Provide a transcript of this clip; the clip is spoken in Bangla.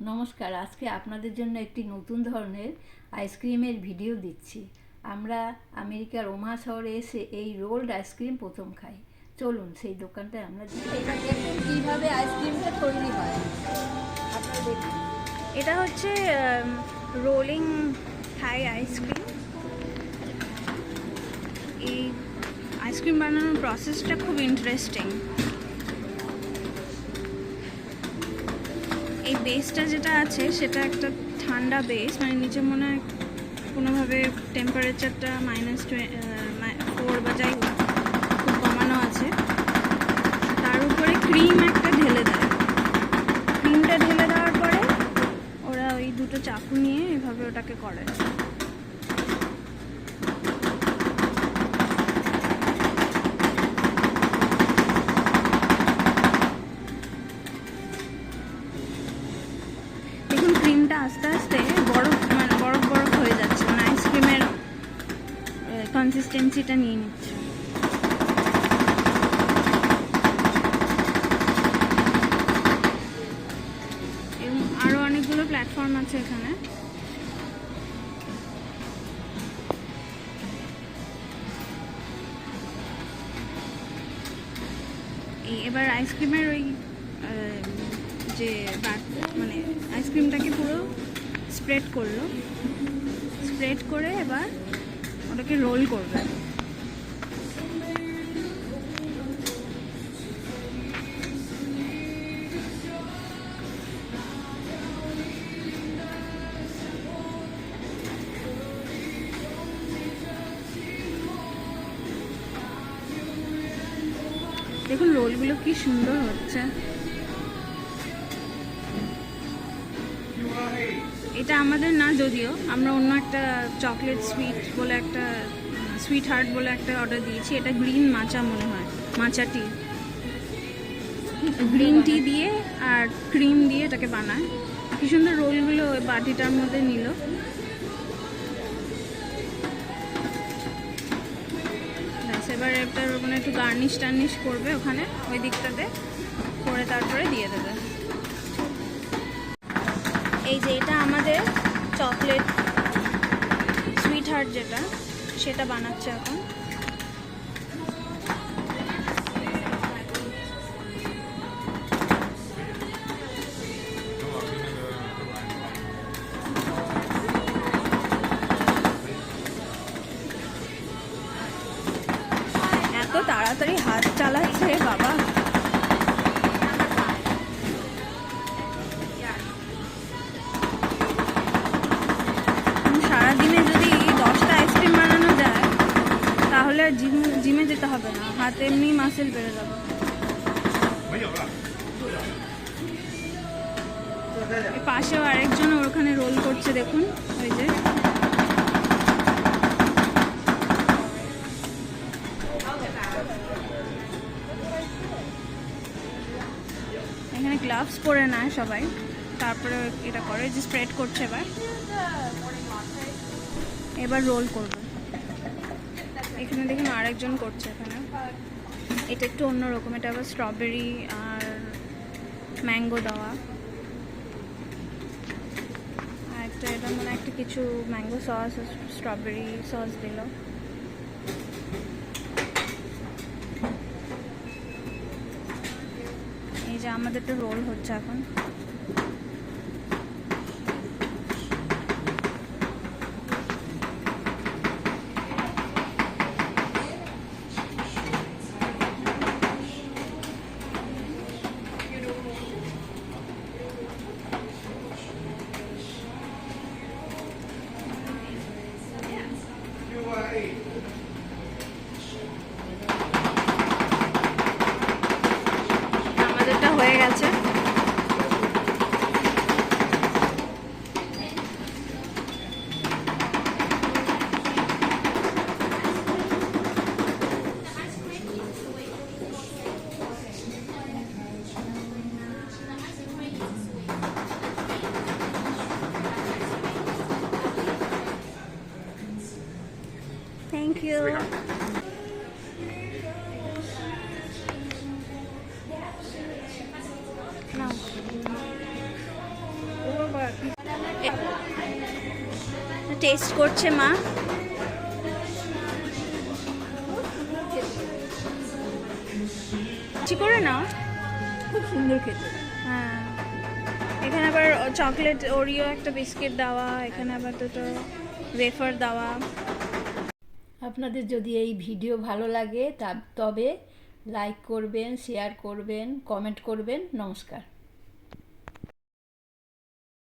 নমস্কার, আজকে আপনাদের জন্য একটি নতুন ধরনের আইসক্রিমের ভিডিও দিচ্ছি। আমরা আমেরিকার ওমাহা শহরে এসে এই রোলড আইসক্রিম প্রথম খাই। চলুন সেই দোকানটায় আমরা যাই। এটা দেখুন কীভাবে আইসক্রিমটা তৈরি হয়। আপনারা দেখুন, এটা হচ্ছে রোলিং থাই আইসক্রিম। এই আইসক্রিম বানানোর প্রসেসটা খুব ইন্টারেস্টিং। এই বেসটা যেটা আছে সেটা একটা ঠান্ডা বেস, মানে নিচে মনে হয় কোনোভাবে টেম্পারেচারটা -4 বা যাই হোক খুব কমানো আছে। তার উপরে ক্রিম একটা ঢেলে দেয়। ক্রিমটা ঢেলে দেওয়ার পরে ওরা ওই দুটো চাকু নিয়ে এভাবে ওটাকে করে। দেখুন ক্রিমটা আস্তে আস্তে বরফ হয়ে যাচ্ছে, মানে আইসক্রিমের কনসিস্টেন্সিটা নিয়ে নিচ্ছে। এবং আরও অনেকগুলো প্ল্যাটফর্ম আছে এখানে। এবার আইসক্রিমের ওই যে মানে আইসক্রিমটাকে পুরো স্প্রেড করলো, স্প্রেড করে এবার ওটাকে রোল করবে। দেখুন রোলগুলো কি সুন্দর হচ্ছে। এটা আমাদের না, যদিও আমরা অন্য একটা চকলেট সুইট হার্ট বলে একটা অর্ডার দিয়েছি। এটা গ্রিন মাচা মনে হয়, মাচা টি, গ্রিন টি দিয়ে আর ক্রিম দিয়ে এটাকে বানায়। কি সুন্দর রোলগুলো ওই বাটিটার মধ্যে নিল। এবার এটার ওখানে একটু গার্নিশ করবে, ওখানে ওই দিকটাতে করে তারপরে দিয়ে দেবে। এই যে এটা আমাদের চকলেট সুইট হার্ট যেটা, সেটা বানাচ্ছে এখন। এত তাড়াতাড়ি হাত চালাচ্ছে বাবা। সারাদিনে যদি 10টা আইসক্রিম বানানো যায় তাহলে জিমে যেতে হবে না, হাতে এমনি মাসেল বেড়ে যাবে। পাশেও আরেকজন ওখানে রোল করছে, দেখুন ওই যে। এখানে গ্লাভস পরে নেয় সবাই, তারপরে এটা করে যে স্প্রেড করছে। এবার রোল করবে। এখানে দেখুন আরেকজন করছে এখানে। এটা একটু অন্যরকম, এটা আবার স্ট্রবেরি আর ম্যাঙ্গো দেওয়া। আর একটা এটা মানে একটা কিছু ম্যাঙ্গো সস, স্ট্রবেরি সস দিল। এই যে আমাদের তো রোল হচ্ছে এখন। আমাদেরটা হয়ে গেছে। Thank you. নাও। টেস্ট করছে মা। কি করে নাও? খুব সুন্দর খেতে। হ্যাঁ, এখানে আবার চকলেট ওরিও একটা বিস্কিট দেওয়া, এখানে আবার দুটো ওয়েফার দেওয়া। আপনাদের যদি এই ভিডিও ভালো লাগে তবে লাইক করবেন, শেয়ার করবেন, কমেন্ট করবেন। নমস্কার।